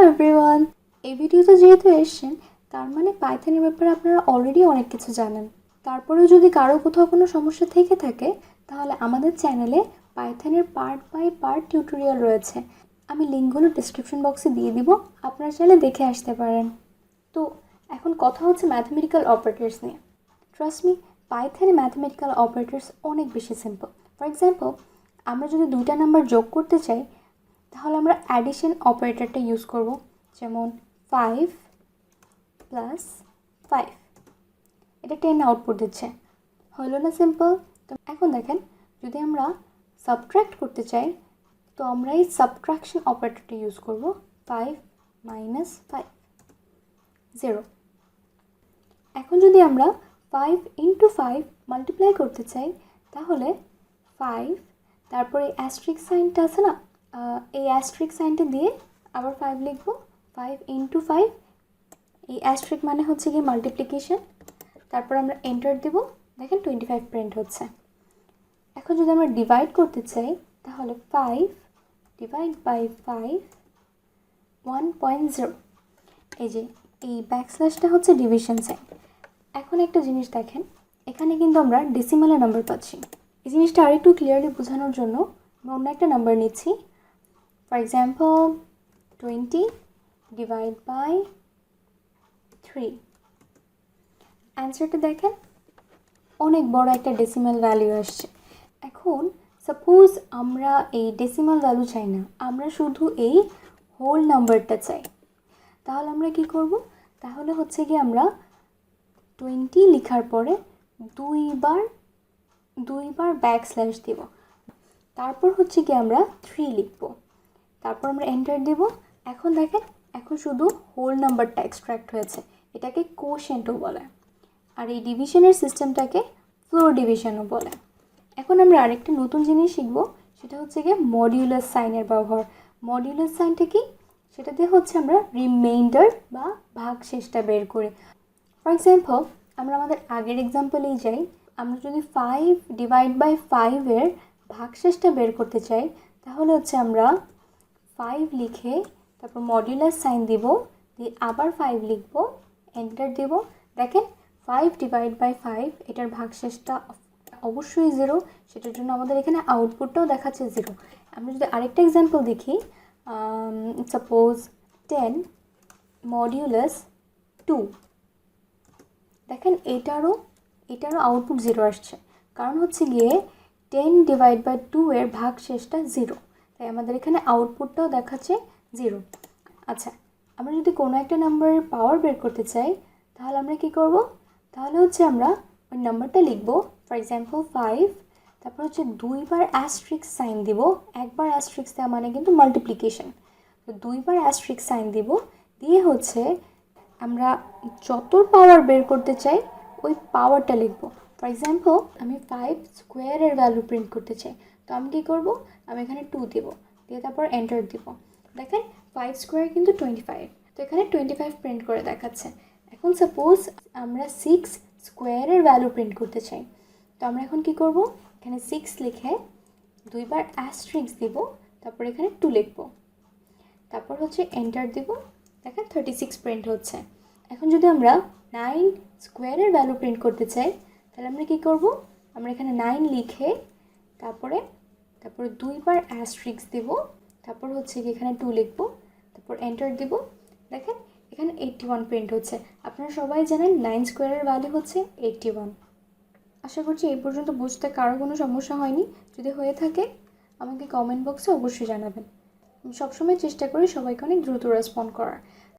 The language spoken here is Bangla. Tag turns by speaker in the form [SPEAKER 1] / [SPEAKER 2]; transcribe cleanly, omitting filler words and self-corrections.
[SPEAKER 1] এভরিওয়ান, এই ভিডিওতে যেহেতু এসেছেন তার মানে পাইথনের ব্যাপারে আপনারা অলরেডি অনেক কিছু জানেন। তারপরেও যদি কারো কোথাও কোনো সমস্যা থেকে থাকে তাহলে আমাদের চ্যানেলে পাইথনের পার্ট বাই পার্ট টিউটোরিয়াল রয়েছে। আমি লিঙ্কগুলো ডিসক্রিপশন বক্সে দিয়ে দিব, আপনারা চাইলে দেখে আসতে পারেন। তো এখন কথা হচ্ছে ম্যাথমেটিক্যাল অপারেটরস নিয়ে। ট্রাস্ট মি, পাইথনে ম্যাথমেটিক্যাল অপারেটরস অনেক বেশি সিম্পল। ফর এক্সাম্পল, আমরা যদি দুইটা নাম্বার যোগ করতে চাই তাহলে আমরা অ্যাডিশন অপারেটরটা ইউজ করব। যেমন 5 + 5, এটা 10 আউটপুট দিচ্ছে। হলো না সিম্পল? তো এখন দেখেন, যদি আমরা সাবট্র্যাক্ট করতে চাই তো আমরা এই সাবট্রাকশন অপারেটরটা ইউজ করব। 5 - 5 0। এখন যদি আমরা 5 × 5 মাল্টিপ্লাই করতে চাই তাহলে 5, তারপরে অ্যাস্ট্রিক সাইনটা আছে না, এই অ্যাস্ট্রিক সাইনটা দিয়ে আবার 5 লিখব। 5 × 5, এই অ্যাস্ট্রিক মানে হচ্ছে কি মাল্টিপ্লিকেশন। তারপর আমরা এন্টার দেব, দেখেন 25 প্রিন্ট হচ্ছে। এখন যদি আমরা ডিভাইড করতে চাই তাহলে 5 / 5 1.0। এই যে এই ব্যাকস্ল্যাশটা হচ্ছে ডিভিশন সাইন। এখন একটা জিনিস দেখেন, এখানে কিন্তু আমরা ডেসিমালে নাম্বার পাচ্ছি। এই জিনিসটা আরেকটু ক্লিয়ারলি বোঝানোর জন্য আমি অন্য একটা নাম্বার নিচ্ছি। For example 20 / 3। অ্যান্সারটা দেখেন, অনেক বড় একটা ডেসিমাল ভ্যালু আসছে। এখন সাপোজ আমরা এই ডেসিমাল ভ্যালু চাই না, আমরা শুধু এই হোল নাম্বারটা চাই। তাহলে আমরা কি করব? তাহলে হচ্ছে কি আমরা 20 লেখার পরে দুইবার ব্যাকস্ল্যাশ দিব। তারপর হচ্ছে কি আমরা 3 লিখব। তারপর আমরা এন্টার দেব। এখন দেখেন, এখন শুধু হোল নাম্বারটা এক্সট্র্যাক্ট হয়েছে। এটাকে কোশেন্টও বলে। আর এই ডিভিশনের সিস্টেমটাকে ফ্লোর ডিভিশনও বলে। এখন আমরা আরেকটা নতুন জিনিস শিখব, সেটা হচ্ছে গিয়ে মডিউলাস সাইনের ব্যবহার। মডিউলাস সাইনটা কি? সেটা দিয়ে হচ্ছে আমরা রিমাইন্ডার বা ভাগশেষটা বের করি। ফর এক্সাম্পল, আমরা আমাদের আগের এক্সাম্পলেই যাই। আমরা যদি 5 / 5 এর ভাগশেষটা বের করতে চাই তাহলে হচ্ছে আমরা 5 লিখে তারপর মডিউলাস সাইন দিব, দিয়ে আবার 5 লিখব, এন্টার দেব। দেখেন 5 / 5, এটার ভাগশেষটা অবশ্যই 0, সেটার জন্য আমাদের এখানে আউটপুটটাও দেখাচ্ছে 0। আমরা যদি আরেকটা এক্সাম্পল দেখি, সাপোজ 10 মডিউলাস 2, দেখেন এটারও আউটপুট 0 আসছে। কারণ হচ্ছে গিয়ে 10 / 2 এর ভাগশেষটা 0, তাই আমাদের এখানে আউটপুটটাও দেখাচ্ছে 0। আচ্ছা, আমরা যদি কোনো একটা নাম্বারের পাওয়ার বের করতে চাই তাহলে আমরা কি করব? তাহলে হচ্ছে আমরা ওই নাম্বারটা লিখব। ফর এক্সাম্পল 5, তারপর হচ্ছে 2বার অ্যাস্ট্রিক্স সাইন দিব। একবার অ্যাস্ট্রিক্স দেওয়া মানে কিন্তু মাল্টিপ্লিকেশন, তো 2বার অ্যাস্ট্রিক্স সাইন দিব, দিয়ে হচ্ছে আমরা যত পাওয়ার বের করতে চাই ওই পাওয়ারটা লিখব। ফর এক্সাম্পল, আমি 5 স্কোয়ারের ভ্যালু প্রিন্ট করতে চাই, তো আমি কী করব? আমি এখানে 2 দেব, দিয়ে তারপর এন্টার দিব। দেখেন 5 স্কোয়ার কিন্তু 25, তো এখানে 25 প্রিন্ট করে দেখাচ্ছে। এখন সাপোজ আমরা 6 স্কোয়ারের ভ্যালু প্রিন্ট করতে চাই, তো আমরা এখন কি করব? এখানে 6 লিখে 2বার অ্যাস্ট্রিক্স দিব, তারপর এখানে 2 লিখব, তারপর হচ্ছে এন্টার দিব। দেখেন 36 প্রিন্ট হচ্ছে। এখন যদি আমরা 9 স্কোয়ারের ভ্যালু প্রিন্ট করতে চাই তাহলে আমরা কি করব? আমরা এখানে 9 লিখে তারপরে 2বার অ্যাস্ট্রিক্স দিব, তারপর হচ্ছে কি এখানে 2 লিখব, তারপর এন্টার দিব। দেখেন এখানে 81 প্রিন্ট হচ্ছে। আপনারা সবাই জানেন 9 স্কোয়ারের ভ্যালু হচ্ছে 81। আশা করছি এই পর্যন্ত বুঝতে কারো কোনো সমস্যা হয়নি। যদি হয়ে থাকে আমাকে কমেন্ট বক্সে অবশ্যই জানাবেন। আমি সবসময় চেষ্টা করি সবাইকে অনেক দ্রুত রেসপন্ড করার।